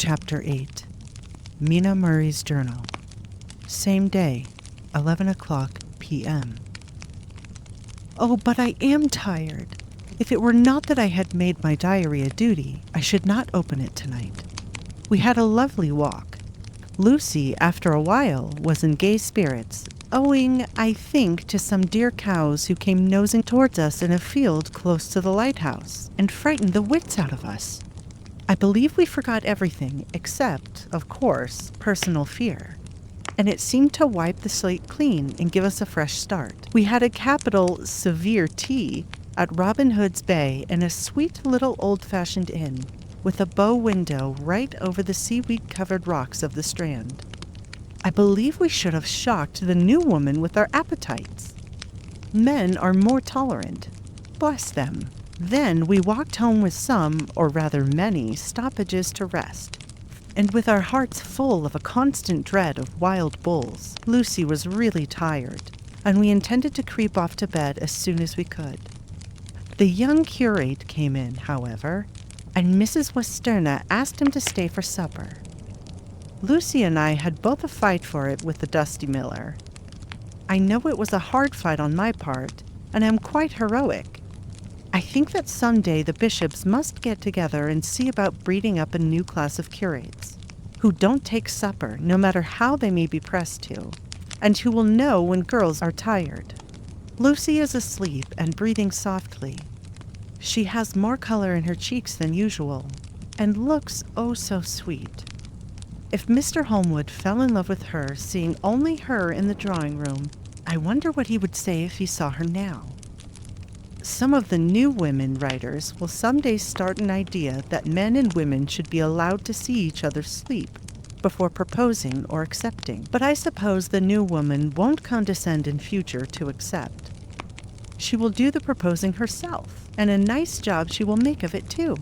Chapter 8. Mina Murray's Journal. Same day, 11 o'clock p.m. Oh, but I am tired. If it were not that I had made my diary a duty, I should not open it tonight. We had a lovely walk. Lucy, after a while, was in gay spirits, owing, I think, to some dear cows who came nosing towards us in a field close to the lighthouse and frightened the wits out of us. I believe we forgot everything except, of course, personal fear. And it seemed to wipe the slate clean and give us a fresh start. We had a capital severe tea at Robin Hood's Bay in a sweet little old-fashioned inn, with a bow window right over the seaweed-covered rocks of the Strand. I believe we should have shocked the new woman with our appetites. Men are more tolerant. Bless them. Then we walked home with some, or rather many, stoppages to rest. And with our hearts full of a constant dread of wild bulls, Lucy was really tired, and we intended to creep off to bed as soon as we could. The young curate came in, however, and Mrs. Westerna asked him to stay for supper. Lucy and I had both a fight for it with the dusty miller. I know it was a hard fight on my part, and am quite heroic. I think that someday the bishops must get together and see about breeding up a new class of curates, who don't take supper, no matter how they may be pressed to, and who will know when girls are tired. Lucy is asleep and breathing softly. She has more color in her cheeks than usual, and looks oh so sweet. If Mr. Holmwood fell in love with her, seeing only her in the drawing room, I wonder what he would say if he saw her now. Some of the new women writers will someday start an idea that men and women should be allowed to see each other sleep before proposing or accepting, but I suppose the new woman won't condescend in future to accept. She will do the proposing herself, and a nice job she will make of it too.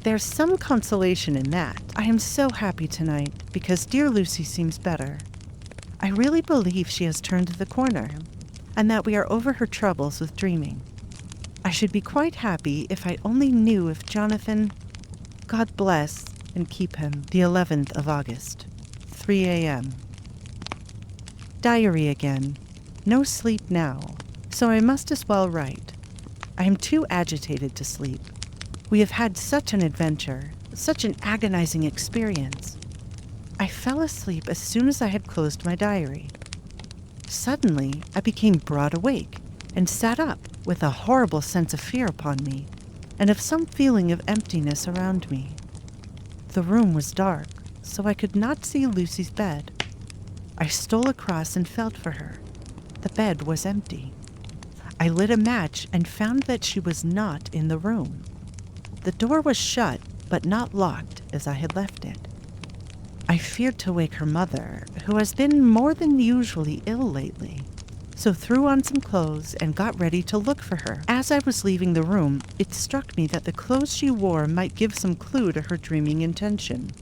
There's some consolation in that. I am so happy tonight because dear Lucy seems better. I really believe she has turned the corner, and that we are over her troubles with dreaming. I should be quite happy if I only knew if Jonathan... God bless and keep him. The 11th of August, 3 a.m. Diary again. No sleep now, so I must as well write. I am too agitated to sleep. We have had such an adventure, such an agonizing experience. I fell asleep as soon as I had closed my diary. Suddenly, I became broad awake and sat up with a horrible sense of fear upon me and of some feeling of emptiness around me. The room was dark, so I could not see Lucy's bed. I stole across and felt for her. The bed was empty. I lit a match and found that she was not in the room. The door was shut, but not locked as I had left it. I feared to wake her mother, who has been more than usually ill lately, so threw on some clothes and got ready to look for her. As I was leaving the room, it struck me that the clothes she wore might give some clue to her dreaming intention.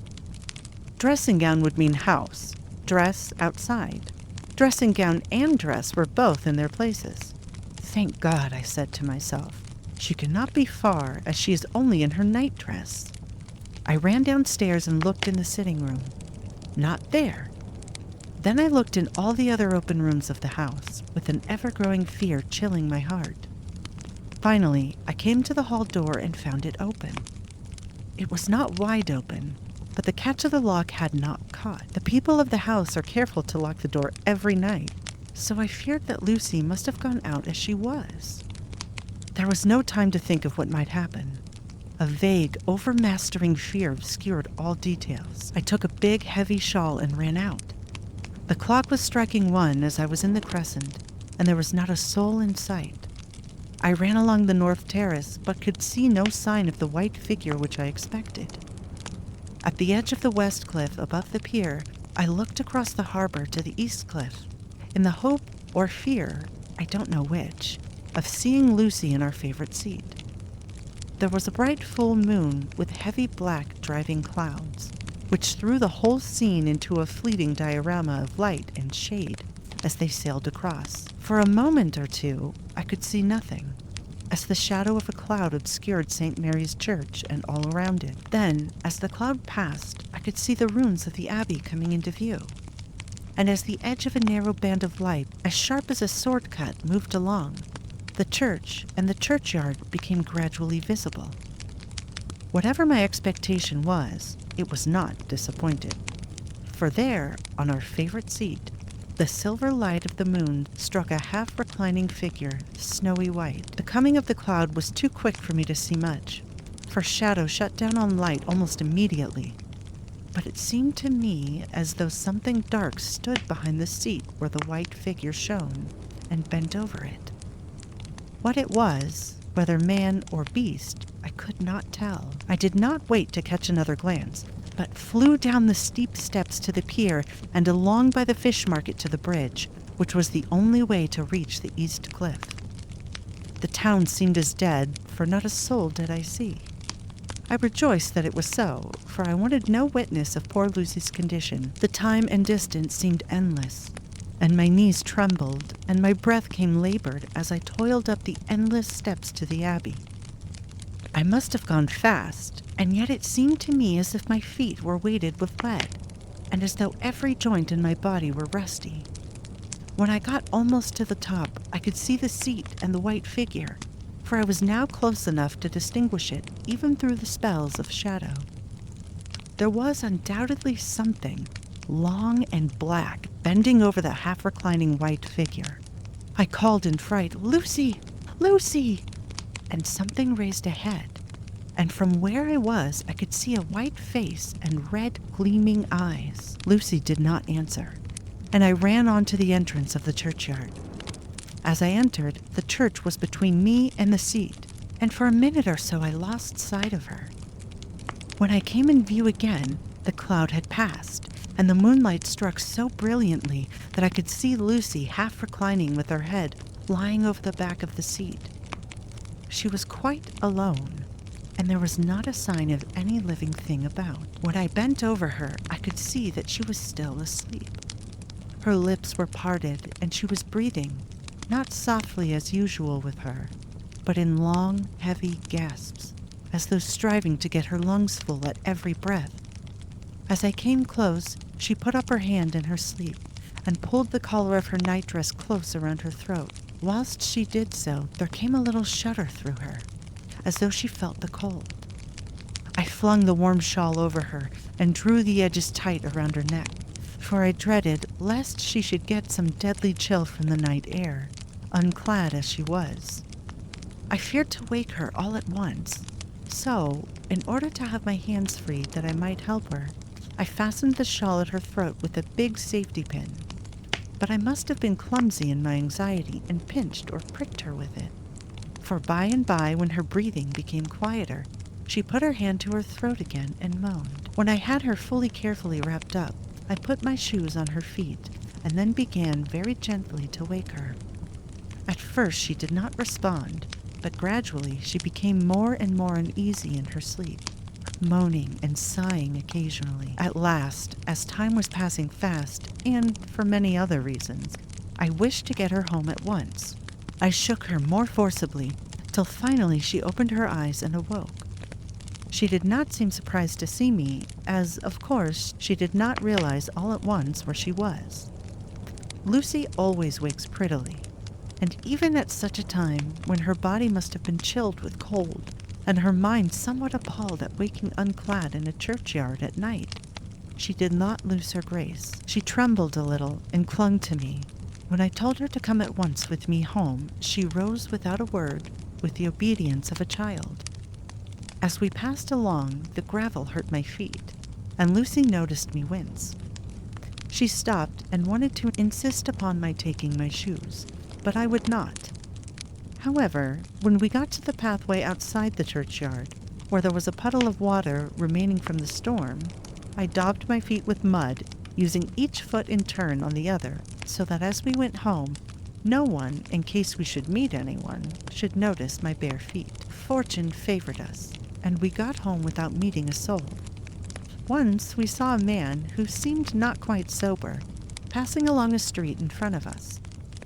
Dressing gown would mean house, dress outside. Dressing gown and dress were both in their places. Thank God, I said to myself. She cannot be far, as she is only in her nightdress. I ran downstairs and looked in the sitting room. Not there. Then I looked in all the other open rooms of the house, with an ever-growing fear chilling my heart. Finally, I came to the hall door and found it open. It was not wide open, but the catch of the lock had not caught. The people of the house are careful to lock the door every night, so I feared that Lucy must have gone out as she was. There was no time to think of what might happen. A vague, overmastering fear obscured all details. I took a big, heavy shawl and ran out. The clock was striking 1 as I was in the crescent, and there was not a soul in sight. I ran along the north terrace, but could see no sign of the white figure which I expected. At the edge of the west cliff above the pier, I looked across the harbor to the east cliff, in the hope or fear, I don't know which, of seeing Lucy in our favorite seat. There was a bright full moon with heavy black driving clouds, which threw the whole scene into a fleeting diorama of light and shade as they sailed across. For a moment or two, I could see nothing, as the shadow of a cloud obscured St. Mary's Church and all around it. Then, as the cloud passed, I could see the ruins of the abbey coming into view. And as the edge of a narrow band of light, as sharp as a sword cut, moved along, the church and the churchyard became gradually visible. Whatever my expectation was, it was not disappointed. For there, on our favorite seat, the silver light of the moon struck a half-reclining figure, snowy white. The coming of the cloud was too quick for me to see much, for shadow shut down on light almost immediately. But it seemed to me as though something dark stood behind the seat where the white figure shone, and bent over it. What it was, whether man or beast, I could not tell. I did not wait to catch another glance, but flew down the steep steps to the pier and along by the fish market to the bridge, which was the only way to reach the east cliff. The town seemed as dead, for not a soul did I see. I rejoiced that it was so, for I wanted no witness of poor Lucy's condition. The time and distance seemed endless, and my knees trembled, and my breath came labored as I toiled up the endless steps to the abbey. I must have gone fast, and yet it seemed to me as if my feet were weighted with lead, and as though every joint in my body were rusty. When I got almost to the top, I could see the seat and the white figure, for I was now close enough to distinguish it even through the spells of shadow. There was undoubtedly something, long and black, bending over the half-reclining white figure. I called in fright, "Lucy! Lucy!" And something raised a head, and from where I was, I could see a white face and red, gleaming eyes. Lucy did not answer, and I ran on to the entrance of the churchyard. As I entered, the church was between me and the seat, and for a minute or so I lost sight of her. When I came in view again, the cloud had passed, and the moonlight struck so brilliantly that I could see Lucy half reclining with her head lying over the back of the seat. She was quite alone, and there was not a sign of any living thing about. When I bent over her, I could see that she was still asleep. Her lips were parted, and she was breathing, not softly as usual with her, but in long, heavy gasps, as though striving to get her lungs full at every breath. As I came close, she put up her hand in her sleep and pulled the collar of her nightdress close around her throat. Whilst she did so, there came a little shudder through her, as though she felt the cold. I flung the warm shawl over her and drew the edges tight around her neck, for I dreaded lest she should get some deadly chill from the night air, unclad as she was. I feared to wake her all at once, so, in order to have my hands free that I might help her, I fastened the shawl at her throat with a big safety pin. But I must have been clumsy in my anxiety and pinched or pricked her with it. For by and by, when her breathing became quieter, she put her hand to her throat again and moaned. When I had her carefully wrapped up, I put my shoes on her feet and then began very gently to wake her. At first she did not respond, but gradually she became more and more uneasy in her sleep, moaning and sighing occasionally. At last, as time was passing fast, and for many other reasons, I wished to get her home at once. I shook her more forcibly, till finally she opened her eyes and awoke. She did not seem surprised to see me, as, of course, she did not realize all at once where she was. Lucy always wakes prettily, and even at such a time, when her body must have been chilled with cold, and her mind somewhat appalled at waking unclad in a churchyard at night, she did not lose her grace. She trembled a little and clung to me. When I told her to come at once with me home, she rose without a word, with the obedience of a child. As we passed along, the gravel hurt my feet, and Lucy noticed me wince. She stopped and wanted to insist upon my taking my shoes, but I would not. However, when we got to the pathway outside the churchyard, where there was a puddle of water remaining from the storm, I daubed my feet with mud, using each foot in turn on the other, so that as we went home, no one, in case we should meet anyone, should notice my bare feet. Fortune favored us, and we got home without meeting a soul. Once we saw a man who seemed not quite sober, passing along a street in front of us,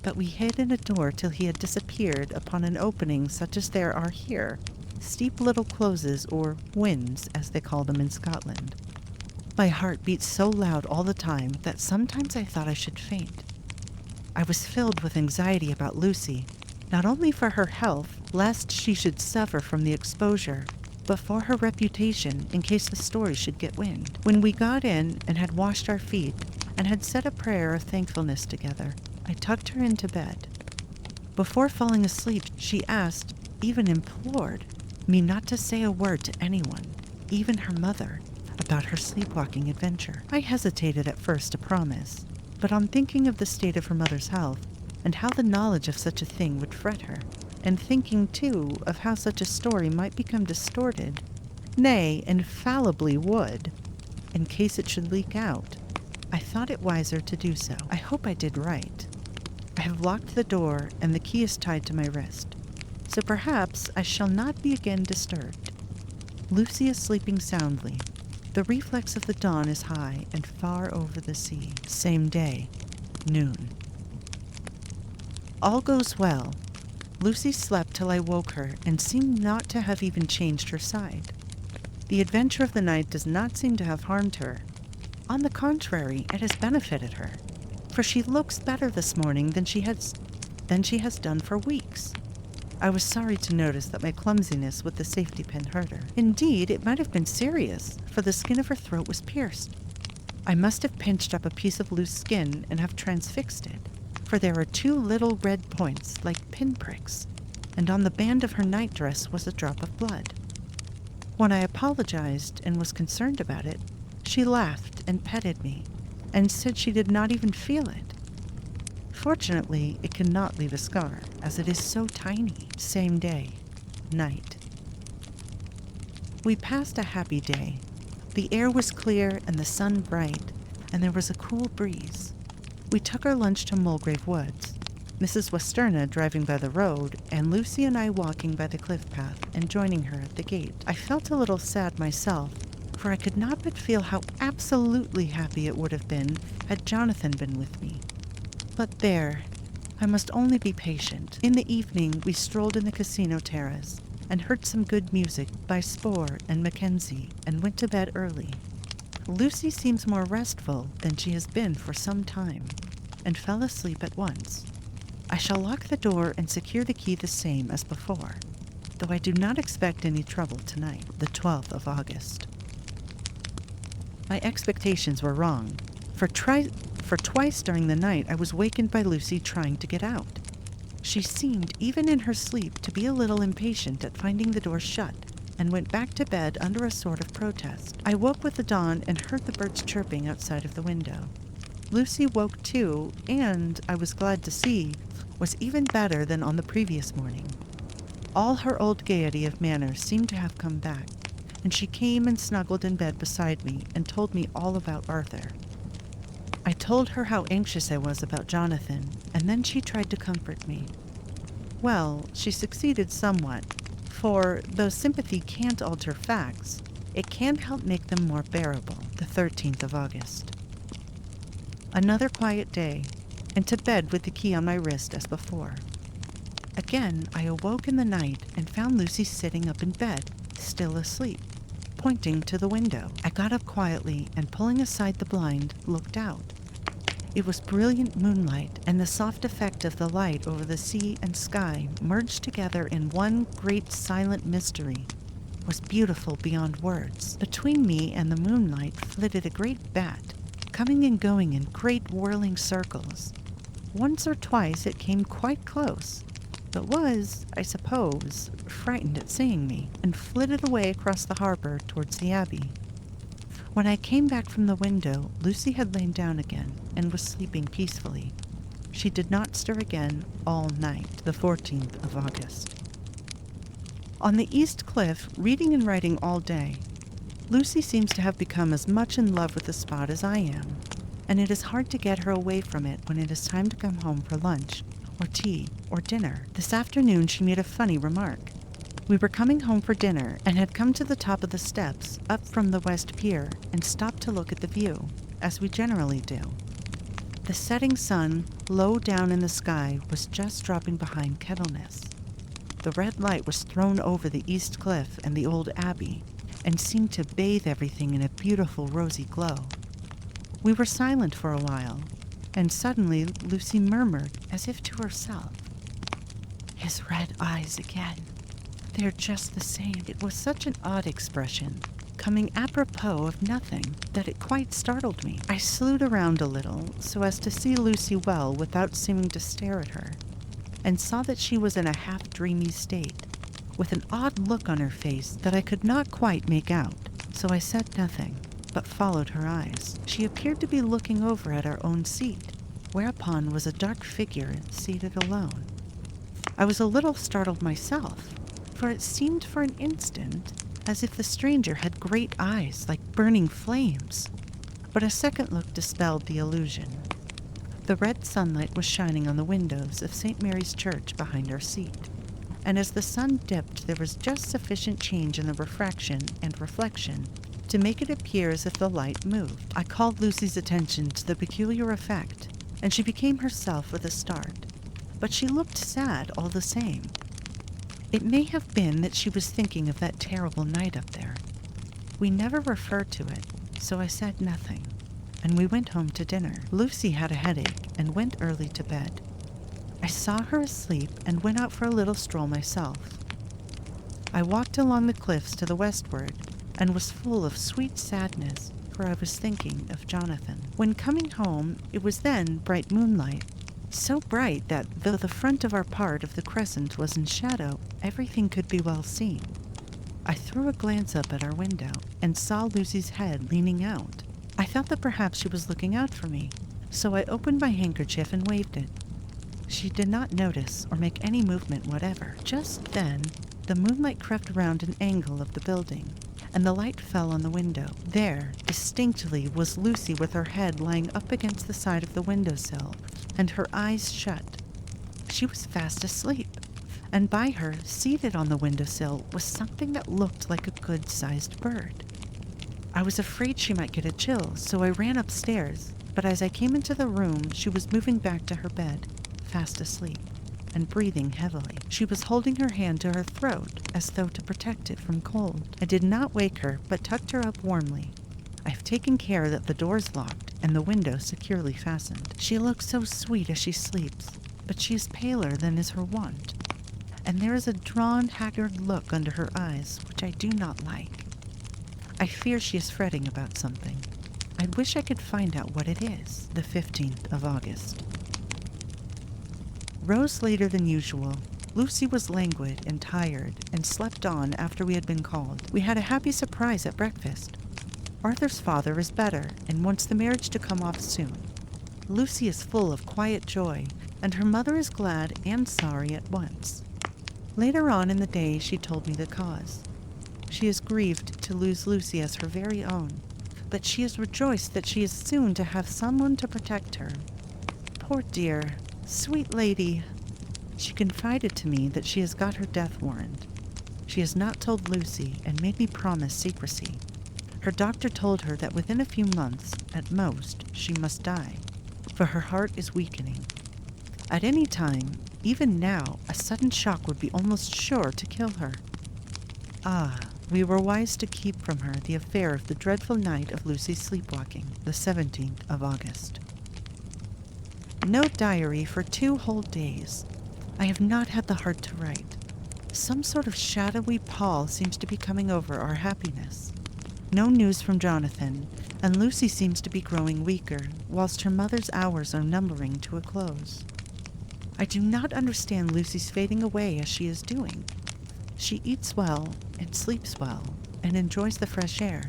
but we hid in a door till he had disappeared upon an opening such as there are here, steep little closes, or wynds, as they call them in Scotland. My heart beat so loud all the time that sometimes I thought I should faint. I was filled with anxiety about Lucy, not only for her health, lest she should suffer from the exposure, but for her reputation in case the story should get wind. When we got in and had washed our feet and had said a prayer of thankfulness together, I tucked her into bed. Before falling asleep, she asked, even implored, me not to say a word to anyone, even her mother, about her sleepwalking adventure. I hesitated at first to promise, but on thinking of the state of her mother's health and how the knowledge of such a thing would fret her, and thinking, too, of how such a story might become distorted, nay, infallibly would, in case it should leak out, I thought it wiser to do so. I hope I did right. I have locked the door and the key is tied to my wrist, so perhaps I shall not be again disturbed. Lucy is sleeping soundly. The reflex of the dawn is high and far over the sea. Same day, noon. All goes well. Lucy slept till I woke her and seemed not to have even changed her side. The adventure of the night does not seem to have harmed her. On the contrary, it has benefited her, for she looks better this morning than she has done for weeks. I was sorry to notice that my clumsiness with the safety pin hurt her. Indeed, it might have been serious, for the skin of her throat was pierced. I must have pinched up a piece of loose skin and have transfixed it, for there are 2 little red points like pinpricks, and on the band of her nightdress was a drop of blood. When I apologized and was concerned about it, she laughed and petted me, and said she did not even feel it. Fortunately, it cannot leave a scar, as it is so tiny. Same day, night. We passed a happy day. The air was clear and the sun bright, and there was a cool breeze. We took our lunch to Mulgrave Woods, Mrs. Westerna driving by the road, and Lucy and I walking by the cliff path and joining her at the gate. I felt a little sad myself, for I could not but feel how absolutely happy it would have been had Jonathan been with me. But there, I must only be patient. In the evening, we strolled in the casino terrace and heard some good music by Spohr and Mackenzie and went to bed early. Lucy seems more restful than she has been for some time and fell asleep at once. I shall lock the door and secure the key the same as before, though I do not expect any trouble tonight, the 12th of August. My expectations were wrong, for twice during the night I was wakened by Lucy trying to get out. She seemed, even in her sleep, to be a little impatient at finding the door shut, and went back to bed under a sort of protest. I woke with the dawn and heard the birds chirping outside of the window. Lucy woke too, and, I was glad to see, was even better than on the previous morning. All her old gaiety of manner seemed to have come back, and she came and snuggled in bed beside me and told me all about Arthur. I told her how anxious I was about Jonathan, and then she tried to comfort me. Well, she succeeded somewhat, for though sympathy can't alter facts, it can help make them more bearable. The 13th of August. Another quiet day, and to bed with the key on my wrist as before. Again, I awoke in the night and found Lucy sitting up in bed, still asleep, pointing to the window. I got up quietly and, pulling aside the blind, looked out. It was brilliant moonlight, and the soft effect of the light over the sea and sky merged together in one great silent mystery was beautiful beyond words. Between me and the moonlight flitted a great bat, coming and going in great whirling circles. Once or twice it came quite close, but was, I suppose, frightened at seeing me, and flitted away across the harbor towards the Abbey. When I came back from the window, Lucy had lain down again and was sleeping peacefully. She did not stir again all night, the 14th of August. On the East Cliff, reading and writing all day, Lucy seems to have become as much in love with the spot as I am, and it is hard to get her away from it when it is time to come home for lunch, or tea, or dinner. This afternoon she made a funny remark. We were coming home for dinner and had come to the top of the steps up from the West Pier and stopped to look at the view, as we generally do. The setting sun, low down in the sky, was just dropping behind Kettleness. The red light was thrown over the East Cliff and the old Abbey, and seemed to bathe everything in a beautiful rosy glow. We were silent for a while, and suddenly Lucy murmured, as if to herself, "His red eyes again. They're just the same." It was such an odd expression, coming apropos of nothing, that it quite startled me. I slewed around a little so as to see Lucy well without seeming to stare at her, and saw that she was in a half-dreamy state, with an odd look on her face that I could not quite make out, so I said nothing, but followed her eyes. She appeared to be looking over at our own seat, whereupon was a dark figure seated alone. I was a little startled myself, for it seemed for an instant as if the stranger had great eyes like burning flames, but a second look dispelled the illusion. The red sunlight was shining on the windows of St. Mary's Church behind our seat, and as the sun dipped there was just sufficient change in the refraction and reflection to make it appear as if the light moved. I called Lucy's attention to the peculiar effect, and she became herself with a start, but she looked sad all the same. It may have been that she was thinking of that terrible night up there. We never referred to it, so I said nothing, and we went home to dinner. Lucy had a headache and went early to bed. I saw her asleep and went out for a little stroll myself. I walked along the cliffs to the westward and was full of sweet sadness, for I was thinking of Jonathan. When coming home, it was then bright moonlight, so bright that though the front of our part of the crescent was in shadow, everything could be well seen. I threw a glance up at our window and saw Lucy's head leaning out. I thought that perhaps she was looking out for me, so I opened my handkerchief and waved it. She did not notice or make any movement whatever. Just then, the moonlight crept around an angle of the building, and the light fell on the window. There, distinctly, was Lucy with her head lying up against the side of the windowsill, and her eyes shut. She was fast asleep, and by her, seated on the windowsill, was something that looked like a good-sized bird. I was afraid she might get a chill, so I ran upstairs, but as I came into the room, she was moving back to her bed, fast asleep, and breathing heavily. She was holding her hand to her throat, as though to protect it from cold. I did not wake her, but tucked her up warmly. I have taken care that the door's locked and the window securely fastened. She looks so sweet as she sleeps, but she is paler than is her wont, and there is a drawn, haggard look under her eyes which I do not like. I fear she is fretting about something. I wish I could find out what it is. The 15th of August. Rose later than usual. Lucy was languid and tired and slept on after we had been called. We had a happy surprise at breakfast. Arthur's father is better and wants the marriage to come off soon. Lucy is full of quiet joy, and her mother is glad and sorry at once. Later on in the day she told me the cause. She is grieved to lose Lucy as her very own, but she is rejoiced that she is soon to have someone to protect her. Poor dear, sweet lady. She confided to me that she has got her death warrant. She has not told Lucy and made me promise secrecy. Her doctor told her that within a few months, at most, she must die, for her heart is weakening. At any time, even now, a sudden shock would be almost sure to kill her. Ah, we were wise to keep from her the affair of the dreadful night of Lucy's sleepwalking, the 17th of August. No diary for 2 whole days. I have not had the heart to write. Some sort of shadowy pall seems to be coming over our happiness. No news from Jonathan, and Lucy seems to be growing weaker, whilst her mother's hours are numbering to a close. I do not understand Lucy's fading away as she is doing. She eats well and sleeps well and enjoys the fresh air,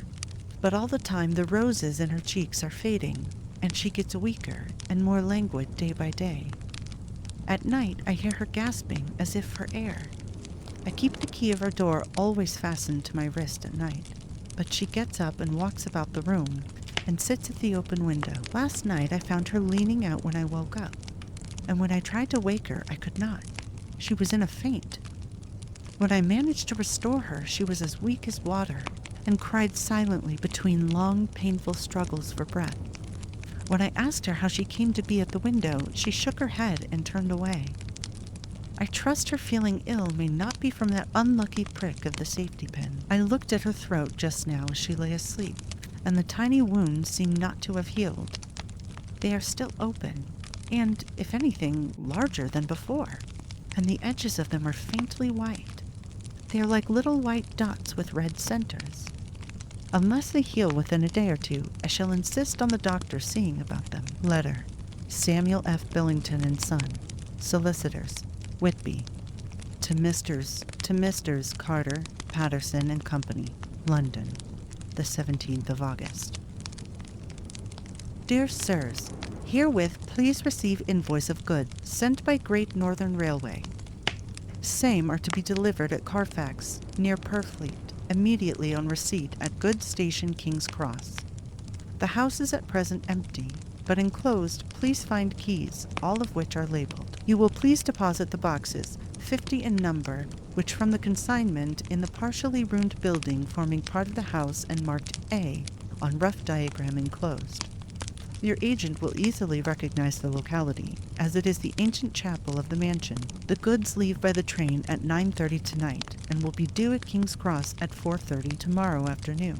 but all the time the roses in her cheeks are fading, and she gets weaker and more languid day by day. At night I hear her gasping as if for air. I keep the key of her door always fastened to my wrist at night, but she gets up and walks about the room and sits at the open window. Last night I found her leaning out when I woke up, and when I tried to wake her, I could not. She was in a faint. When I managed to restore her, she was as weak as water and cried silently between long, painful struggles for breath. When I asked her how she came to be at the window, she shook her head and turned away. I trust her feeling ill may not be from that unlucky prick of the safety pin. I looked at her throat just now as she lay asleep, and the tiny wounds seem not to have healed. They are still open, and, if anything, larger than before, and the edges of them are faintly white. They are like little white dots with red centers. Unless they heal within a day or two, I shall insist on the doctor seeing about them. Letter. Samuel F. Billington and Son, Solicitors, Whitby. To Messrs. Carter, Patterson and Company, London, the 17th of August. Dear Sirs, herewith please receive invoice of goods sent by Great Northern Railway. Same are to be delivered at Carfax, near Purfleet, immediately on receipt at Goods Station, King's Cross. The house is at present empty, but enclosed please find keys, all of which are labeled. You will please deposit the boxes, 50 in number, which from the consignment in the partially ruined building forming part of the house and marked A on rough diagram enclosed. Your agent will easily recognize the locality, as it is the ancient chapel of the mansion. The goods leave by the train at 9:30 tonight, and will be due at King's Cross at 4:30 tomorrow afternoon.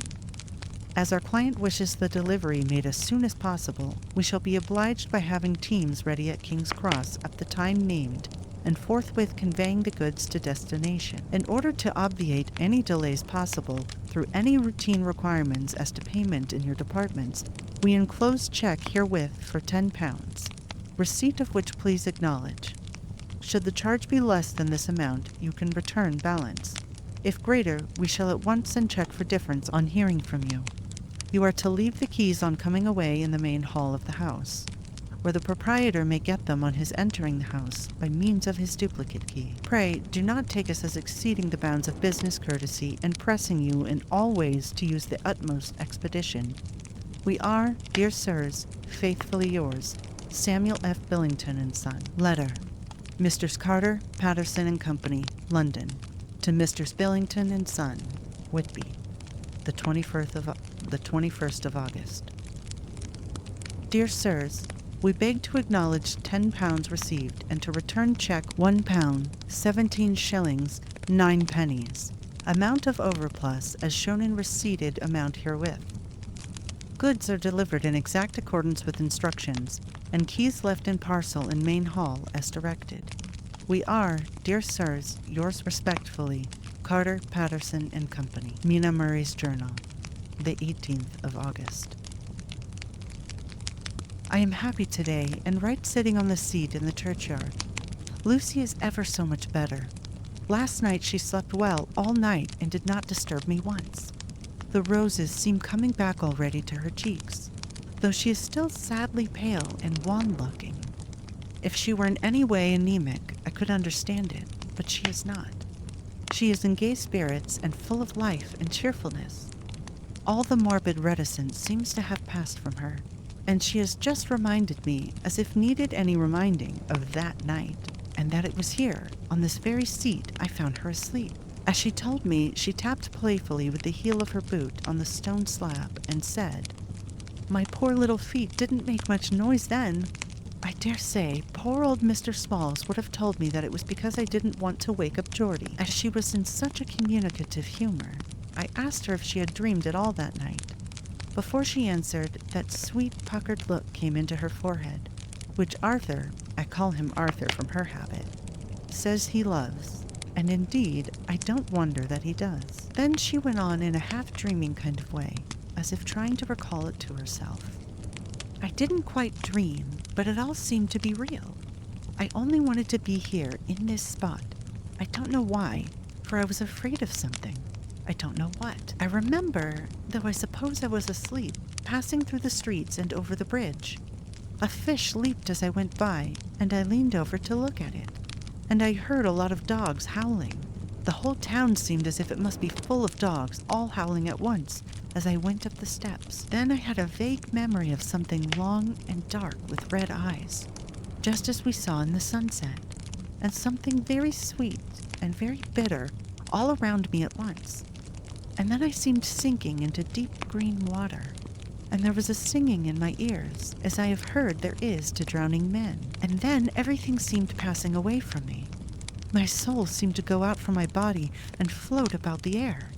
As our client wishes the delivery made as soon as possible, we shall be obliged by having teams ready at King's Cross at the time named, and forthwith conveying the goods to destination. In order to obviate any delays possible through any routine requirements as to payment in your departments, we enclose check herewith for £10, receipt of which please acknowledge. Should the charge be less than this amount, you can return balance. If greater, we shall at once send check for difference on hearing from you. You are to leave the keys on coming away in the main hall of the house, where the proprietor may get them on his entering the house by means of his duplicate key. Pray do not take us as exceeding the bounds of business courtesy and pressing you in all ways to use the utmost expedition. We are, dear sirs, faithfully yours, Samuel F. Billington and Son. Letter. Messrs. Carter, Patterson and Company, London. To Messrs. Billington and Son, Whitby, the 21st of August. Dear sirs, we beg to acknowledge £10 received and to return check £1, 17 shillings, 9 pennies. Amount of overplus as shown in receipted amount herewith. Goods are delivered in exact accordance with instructions, and keys left in parcel in main hall as directed. We are, dear sirs, yours respectfully, Carter, Patterson and Company. Mina Murray's Journal, the 18th of August. I am happy today and right sitting on the seat in the churchyard. Lucy is ever so much better. Last night she slept well all night and did not disturb me once. The roses seem coming back already to her cheeks, though she is still sadly pale and wan-looking. If she were in any way anemic, I could understand it, but she is not. She is in gay spirits and full of life and cheerfulness. All the morbid reticence seems to have passed from her, and she has just reminded me, as if needed any reminding, of that night, and that it was here, on this very seat, I found her asleep. As she told me, she tapped playfully with the heel of her boot on the stone slab and said, "My poor little feet didn't make much noise then. I dare say poor old Mr. Smalls would have told me that it was because I didn't want to wake up Geordie." As she was in such a communicative humor, I asked her if she had dreamed at all that night. Before she answered, that sweet puckered look came into her forehead, which Arthur, I call him Arthur from her habit, says he loves. And indeed, I don't wonder that he does. Then she went on in a half-dreaming kind of way, as if trying to recall it to herself. I didn't quite dream, but it all seemed to be real. I only wanted to be here, in this spot. I don't know why, for I was afraid of something. I don't know what. I remember, though I suppose I was asleep, passing through the streets and over the bridge. A fish leaped as I went by, and I leaned over to look at it. And I heard a lot of dogs howling. The whole town seemed as if it must be full of dogs, all howling at once, as I went up the steps. Then I had a vague memory of something long and dark with red eyes, just as we saw in the sunset, and something very sweet and very bitter all around me at once. And then I seemed sinking into deep green water, and there was a singing in my ears, as I have heard there is to drowning men. And then everything seemed passing away from me. My soul seemed to go out from my body and float about the air.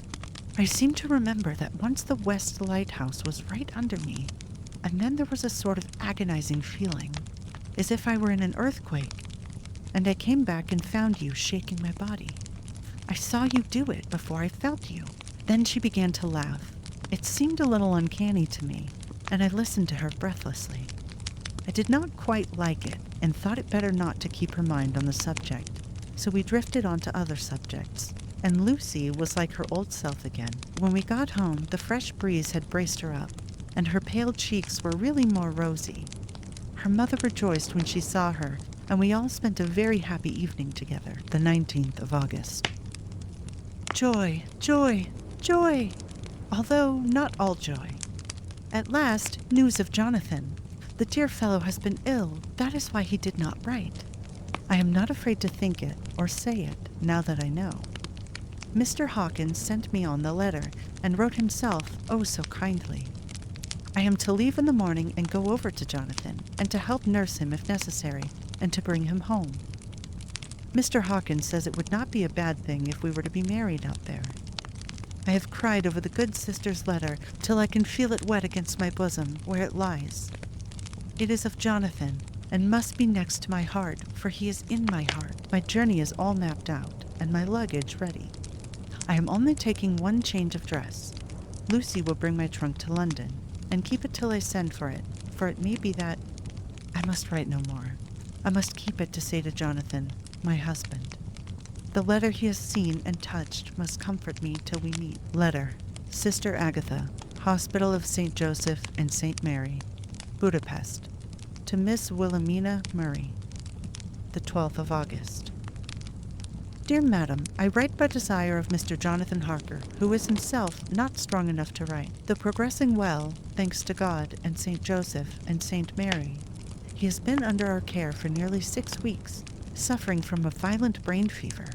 I seem to remember that once the West Lighthouse was right under me, and then there was a sort of agonizing feeling, as if I were in an earthquake, and I came back and found you shaking my body. I saw you do it before I felt you. Then she began to laugh. It seemed a little uncanny to me, and I listened to her breathlessly. I did not quite like it, and thought it better not to keep her mind on the subject, so we drifted on to other subjects, and Lucy was like her old self again. When we got home, the fresh breeze had braced her up, and her pale cheeks were really more rosy. Her mother rejoiced when she saw her, and we all spent a very happy evening together, the 19th of August. Joy, joy, joy! Although not all joy. At last, news of Jonathan. The dear fellow has been ill. That is why he did not write. I am not afraid to think it or say it, now that I know. Mr. Hawkins sent me on the letter, and wrote himself, oh so kindly. I am to leave in the morning and go over to Jonathan, and to help nurse him if necessary, and to bring him home. Mr. Hawkins says it would not be a bad thing if we were to be married out there. I have cried over the good sister's letter till I can feel it wet against my bosom, where it lies. It is of Jonathan, and must be next to my heart, for he is in my heart. My journey is all mapped out, and my luggage ready. I am only taking one change of dress. Lucy will bring my trunk to London, and keep it till I send for it may be that... I must write no more. I must keep it to say to Jonathan, my husband. The letter he has seen and touched must comfort me till we meet. Letter. Sister Agatha, Hospital of St. Joseph and St. Mary, Budapest. To Miss Wilhelmina Murray, the 12th of August. Dear Madam, I write by desire of Mr. Jonathan Harker, who is himself not strong enough to write, though progressing well, thanks to God and St. Joseph and St. Mary. He has been under our care for nearly 6 weeks, suffering from a violent brain fever.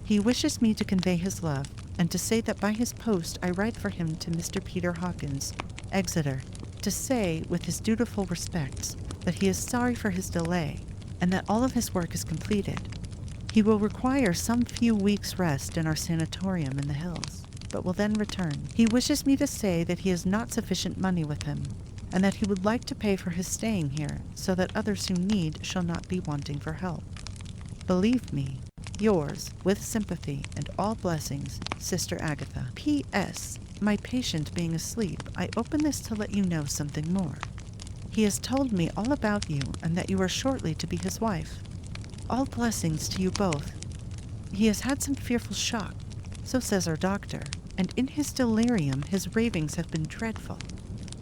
He wishes me to convey his love, and to say that by his post I write for him to Mr. Peter Hawkins, Exeter, to say, with his dutiful respects, that he is sorry for his delay, and that all of his work is completed. He will require some few weeks' rest in our sanatorium in the hills, but will then return. He wishes me to say that he has not sufficient money with him, and that he would like to pay for his staying here, so that others who need shall not be wanting for help. Believe me, yours, with sympathy and all blessings, Sister Agatha. P.S. My patient being asleep, I open this to let you know something more. He has told me all about you, and that you are shortly to be his wife. All blessings to you both. He has had some fearful shock, so says our doctor, and in his delirium his ravings have been dreadful.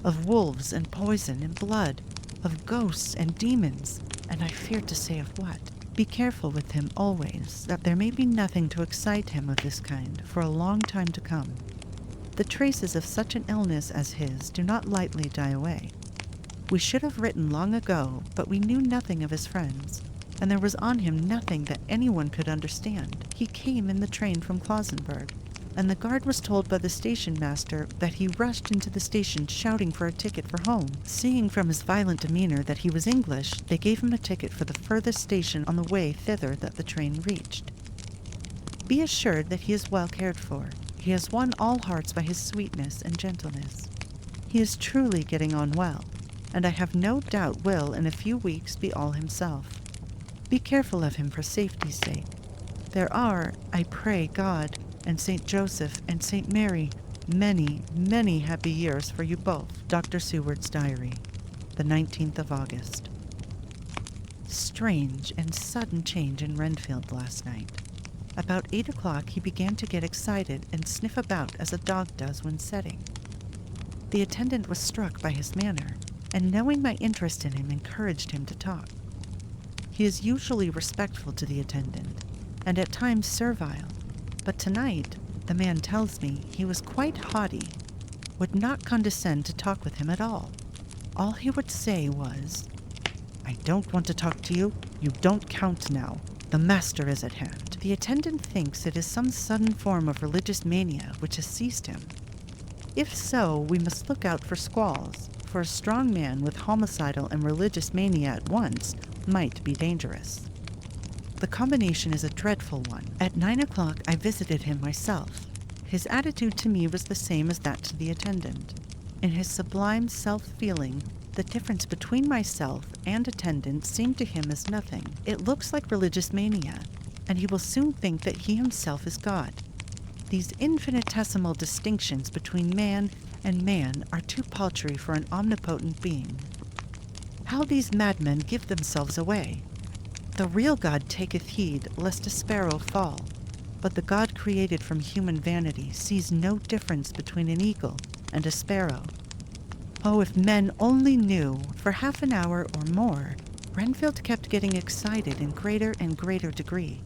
Of wolves and poison and blood, of ghosts and demons, and I fear to say of what. Be careful with him always, that there may be nothing to excite him of this kind for a long time to come. The traces of such an illness as his do not lightly die away. We should have written long ago, but we knew nothing of his friends, and there was on him nothing that anyone could understand. He came in the train from Klausenburg, and the guard was told by the station master that he rushed into the station shouting for a ticket for home. Seeing from his violent demeanor that he was English, they gave him a ticket for the furthest station on the way thither that the train reached. Be assured that he is well cared for. He has won all hearts by his sweetness and gentleness. He is truly getting on well, and I have no doubt will in a few weeks be all himself. Be careful of him for safety's sake. There are, I pray God, and St. Joseph and St. Mary, many, many happy years for you both. Dr. Seward's Diary, the 19th of August. Strange and sudden change in Renfield last night. About 8 o'clock he began to get excited and sniff about as a dog does when setting. The attendant was struck by his manner, and knowing my interest in him encouraged him to talk. He is usually respectful to the attendant, and at times servile, but tonight, the man tells me, he was quite haughty, would not condescend to talk with him at all. All he would say was, "I don't want to talk to you. You don't count now. The master is at hand." The attendant thinks it is some sudden form of religious mania which has seized him. If so, we must look out for squalls, for a strong man with homicidal and religious mania at once might be dangerous. The combination is a dreadful one. At 9 o'clock, I visited him myself. His attitude to me was the same as that to the attendant. In his sublime self-feeling, the difference between myself and attendant seemed to him as nothing. It looks like religious mania, and he will soon think that he himself is God. These infinitesimal distinctions between man and man are too paltry for an omnipotent being. How these madmen give themselves away! The real God taketh heed lest a sparrow fall, but the God created from human vanity sees no difference between an eagle and a sparrow. Oh, if men only knew! For half an hour or more, Renfield kept getting excited in greater and greater degree.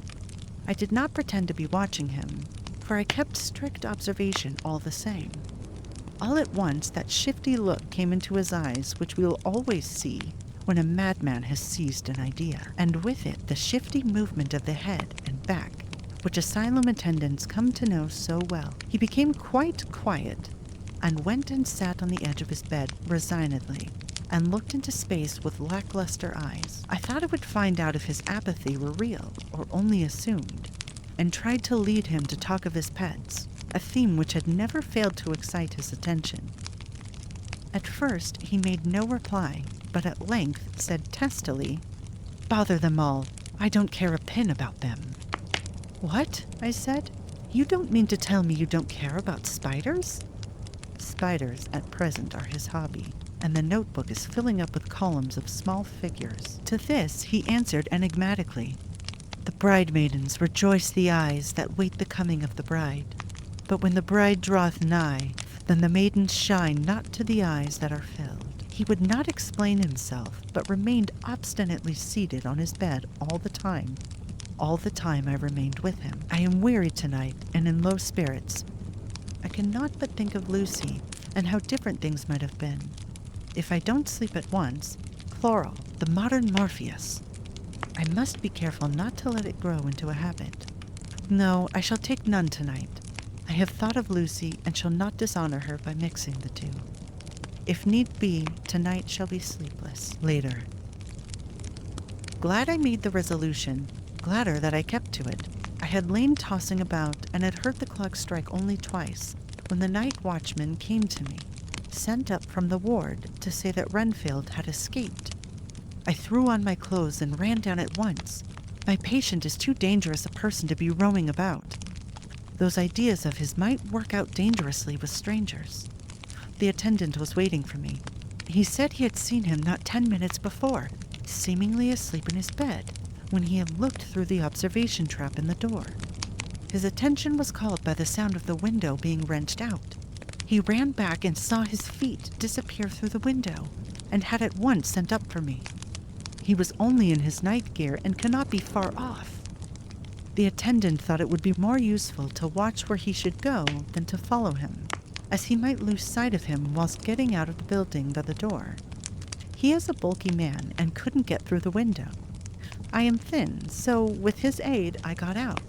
I did not pretend to be watching him, for I kept strict observation all the same. All at once, that shifty look came into his eyes which we will always see when a madman has seized an idea, and with it the shifty movement of the head and back, which asylum attendants come to know so well. He became quite quiet, and went and sat on the edge of his bed resignedly, and looked into space with lackluster eyes. I thought I would find out if his apathy were real or only assumed, and tried to lead him to talk of his pets, a theme which had never failed to excite his attention. At first he made no reply, but at length said testily, "Bother them all. I don't care a pin about them." "What?" I said. "You don't mean to tell me you don't care about spiders?" Spiders at present are his hobby, and the notebook is filling up with columns of small figures. To this he answered enigmatically, "The bridemaidens rejoice the eyes that wait the coming of the bride. But when the bride draweth nigh, then the maidens shine not to the eyes that are filled." He would not explain himself, but remained obstinately seated on his bed all the time. All the time I remained with him. I am weary tonight and in low spirits. I cannot but think of Lucy and how different things might have been. If I don't sleep at once, chloral, the modern Morpheus. I must be careful not to let it grow into a habit. No, I shall take none tonight. I have thought of Lucy and shall not dishonor her by mixing the two. If need be, tonight shall be sleepless. Later. Glad I made the resolution, gladder that I kept to it. I had lain tossing about and had heard the clock strike only twice when the night watchman came to me, sent up from the ward to say that Renfield had escaped. I threw on my clothes and ran down at once. My patient is too dangerous a person to be roaming about. Those ideas of his might work out dangerously with strangers. The attendant was waiting for me. He said he had seen him not 10 minutes before, seemingly asleep in his bed, when he had looked through the observation trap in the door. His attention was called by the sound of the window being wrenched out. He ran back and saw his feet disappear through the window, and had at once sent up for me. He was only in his night gear and cannot be far off. The attendant thought it would be more useful to watch where he should go than to follow him, as he might lose sight of him whilst getting out of the building by the door. He is a bulky man and couldn't get through the window. I am thin, so with his aid I got out,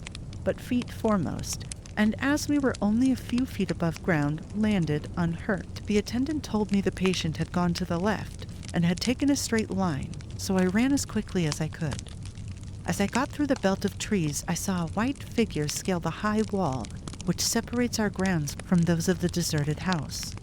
but feet foremost, and as we were only a few feet above ground, landed unhurt. The attendant told me the patient had gone to the left and had taken a straight line, so I ran as quickly as I could. As I got through the belt of trees, I saw a white figure scale the high wall which separates our grounds from those of the deserted house.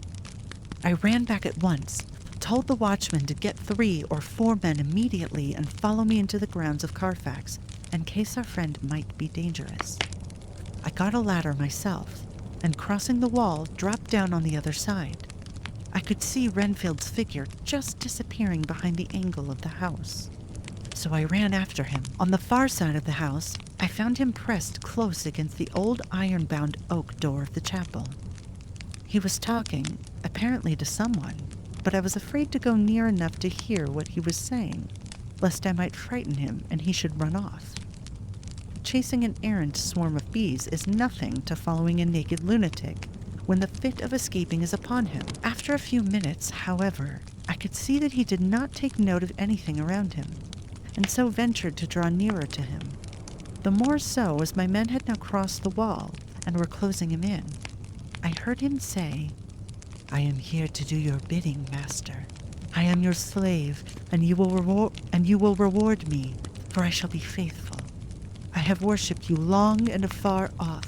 I ran back at once, told the watchman to get 3 or 4 men immediately and follow me into the grounds of Carfax, in case our friend might be dangerous. I got a ladder myself, and crossing the wall, dropped down on the other side. I could see Renfield's figure just disappearing behind the angle of the house. So I ran after him. On the far side of the house, I found him pressed close against the old iron-bound oak door of the chapel. He was talking, apparently to someone, but I was afraid to go near enough to hear what he was saying, lest I might frighten him and he should run off. Chasing an errant swarm of bees is nothing to following a naked lunatic when the fit of escaping is upon him. After a few minutes, however, I could see that he did not take note of anything around him, and so ventured to draw nearer to him. The more so as my men had now crossed the wall and were closing him in. I heard him say, "I am here to do your bidding, master. I am your slave, and you will reward me, for I shall be faithful." have worshipped you long and afar off.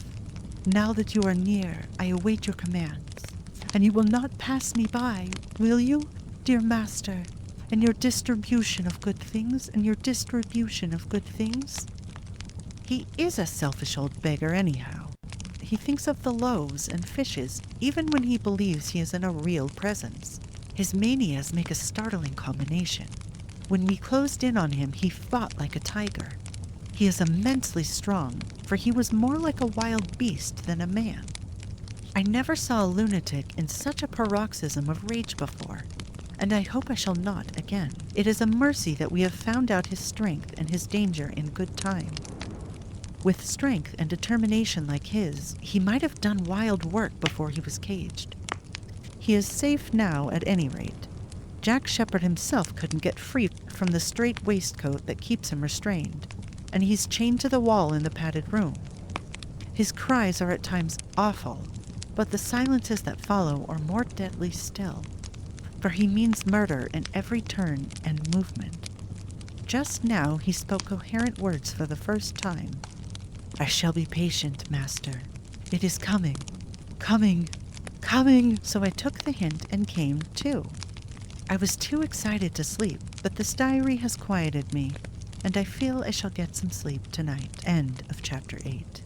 Now that you are near, I await your commands. And you will not pass me by, will you, dear master? And your distribution of good things, and your distribution of good things? He is a selfish old beggar anyhow. He thinks of the loaves and fishes even when he believes he is in a real presence. His manias make a startling combination. When we closed in on him, he fought like a tiger. He is immensely strong, for he was more like a wild beast than a man. I never saw a lunatic in such a paroxysm of rage before, and I hope I shall not again. It is a mercy that we have found out his strength and his danger in good time. With strength and determination like his, he might have done wild work before he was caged. He is safe now at any rate. Jack Shepherd himself couldn't get free from the strait waistcoat that keeps him restrained, and he's chained to the wall in the padded room. His cries are at times awful, but the silences that follow are more deadly still, for he means murder in every turn and movement. Just now he spoke coherent words for the first time. I shall be patient, master. It is coming, coming, coming. So I took the hint and came too. I was too excited to sleep, but this diary has quieted me, and I feel I shall get some sleep tonight. End of chapter 8.